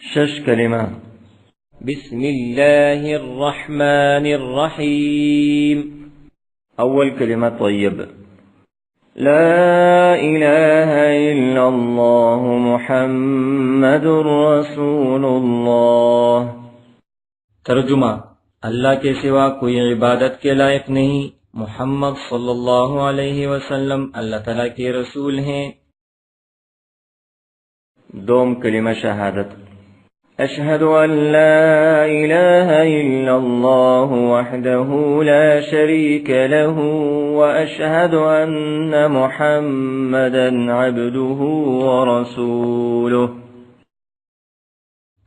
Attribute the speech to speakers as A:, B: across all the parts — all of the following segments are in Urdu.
A: شش کلمہ.
B: بسم اللہ الرحمن الرحیم.
A: اول کلمہ طیب. لا الہ الا اللہ محمد رسول اللہ.
B: ترجمہ: اللہ کے سوا کوئی عبادت کے لائق نہیں، محمد صلی اللہ علیہ وسلم اللہ تعالیٰ کے رسول ہیں.
A: دوم کلمہ شہادت. اشہد ان لا الہ الا اللہ وحدہ لا شریک لہ واشہد ان محمدا عبدہ ورسولہ.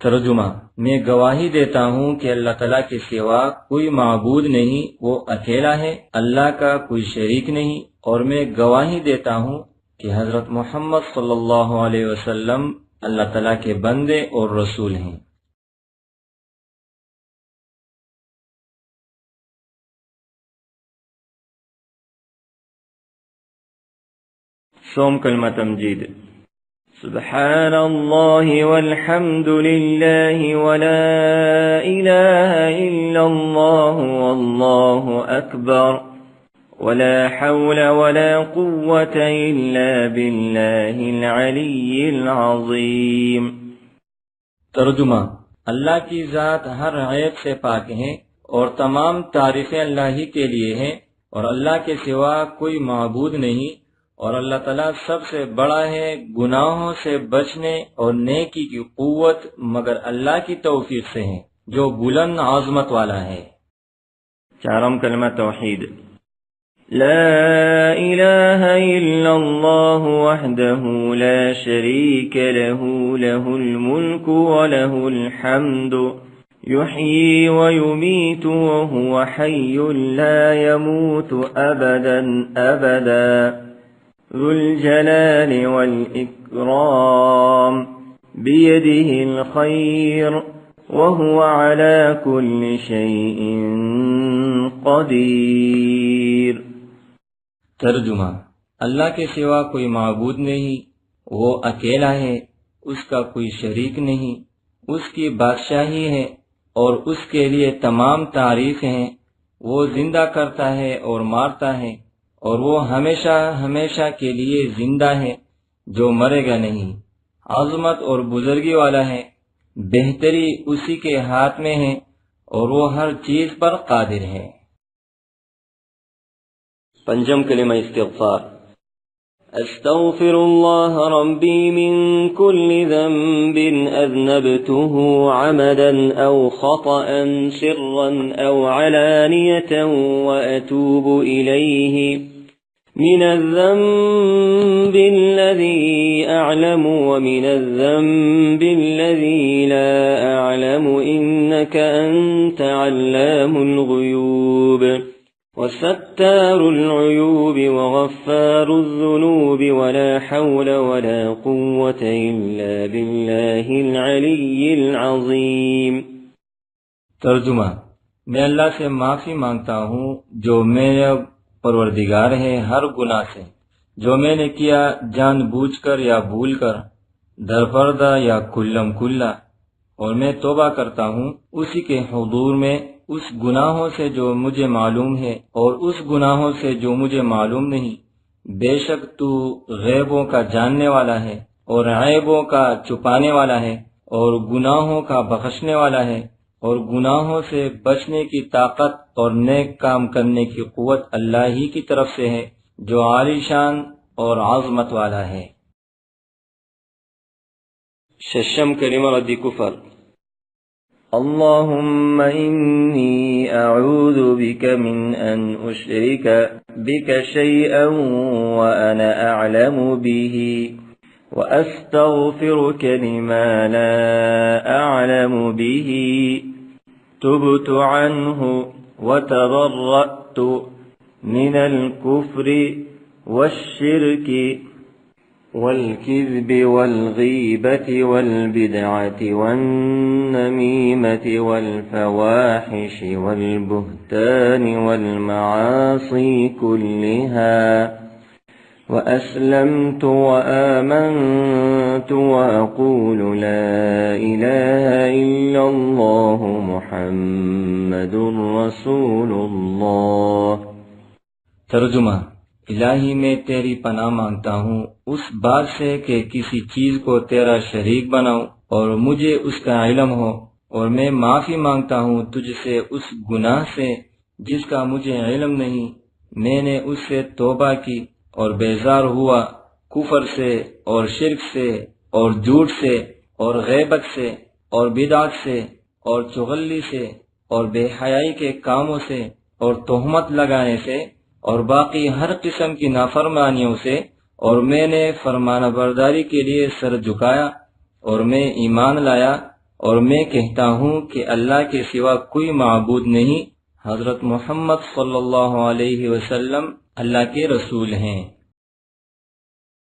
B: ترجمہ: میں گواہی دیتا ہوں کہ اللہ تعالیٰ کے سوا کوئی معبود نہیں، وہ اکیلا ہے، اللہ کا کوئی شریک نہیں، اور میں گواہی دیتا ہوں کہ حضرت محمد صلی اللہ علیہ وسلم اللہ تعالیٰ کے بندے اور رسول ہیں.
A: سوم کلمہ تمجید. سبحان اللہ والحمد للہ ولا الہ الا اللہ واللہ اکبر ولا حول ولا قوة الا باللہ العلی العظیم.
B: ترجمہ: اللہ کی ذات ہر عیب سے پاک ہے اور تمام تعریفیں اللہ ہی کے لیے ہیں، اور اللہ کے سوا کوئی معبود نہیں، اور اللہ تعالیٰ سب سے بڑا ہے. گناہوں سے بچنے اور نیکی کی قوت مگر اللہ کی توفیق سے ہے جو بلند عظمت والا ہے.
A: چارم کلمہ توحید. لا الہ الا اللہ وحدہ لا شریک لہ لہ الملک ولہ الحمد یحیی ویمیت وہو حی لا یموت ابدا ابدا ذو الجلال والإكرام بيده الخير وهو على كل شيء قدير.
B: ترجمہ: اللہ کے سوا کوئی معبود نہیں، وہ اکیلا ہے، اس کا کوئی شریک نہیں، اس کی بادشاہی ہے اور اس کے لیے تمام تعریف ہیں. وہ زندہ کرتا ہے اور مارتا ہے، اور وہ ہمیشہ ہمیشہ کے لیے زندہ ہے جو مرے گا نہیں. عظمت اور بزرگی والا ہے، بہتری اسی کے ہاتھ میں ہے اور وہ ہر چیز پر قادر ہے.
A: پنجم کلمہ استغفار. استغفر اللہ ربی من کل ذنب اذنبته عمدا او خطأ سرا او علانیة واتوب الیہ من الذنب الذي أعلم ومن الذنب الذي لا أعلم إنك أنت علام الغيوب وستار العيوب وغفار الذنوب ولا حول ولا قوة إلا بالله العلي العظيم.
B: ترجمہ: میں اللہ سے معافی مانگتا ہوں جو میرا پروردگار ہے ہر گناہ سے، جو میں نے کیا جان بوجھ کر یا بھول کر، درپردہ یا کلم کلا، اور میں توبہ کرتا ہوں اسی کے حضور میں اس گناہوں سے جو مجھے معلوم ہے اور اس گناہوں سے جو مجھے معلوم نہیں. بے شک تو غیبوں کا جاننے والا ہے اور عیبوں کا چھپانے والا ہے اور گناہوں کا بخشنے والا ہے، اور گناہوں سے بچنے کی طاقت اور نیک کام کرنے کی قوت اللہ ہی کی طرف سے ہے جو عالی شان اور عظمت والا ہے.
A: ششم کلمہ رد کفر. اللهم إني أعوذ بك من أن أشرك بك شيئا وأنا أعلم به وأستغفرك لما لا أعلم به تبت عنه وتبرأت من الكفر والشرك والكذب والغيبة والبدعة والنميمة والفواحش والبهتان والمعاصي كلها وأسلمت وآمنت وأقول لا إله
B: ترجمہ: الہی میں تیری پناہ مانگتا ہوں اس بات سے کہ کسی چیز کو تیرا شریک بناؤں اور مجھے اس کا علم ہو، اور میں معافی مانگتا ہوں تجھ سے اس گناہ سے جس کا مجھے علم نہیں۔ میں نے اس سے توبہ کی اور بیزار ہوا، کفر سے اور شرک سے اور جھوٹ سے اور غیبت سے اور بدعت سے اور چغلی سے اور بے حیائی کے کاموں سے اور تہمت لگانے سے اور باقی ہر قسم کی نافرمانیوں سے، اور میں نے فرمان برداری کے لیے سر جھکایا اور میں ایمان لایا، اور میں کہتا ہوں کہ اللہ کے سوا کوئی معبود نہیں۔ حضرت محمد صلی اللہ علیہ وسلم اللہ کے رسول ہیں۔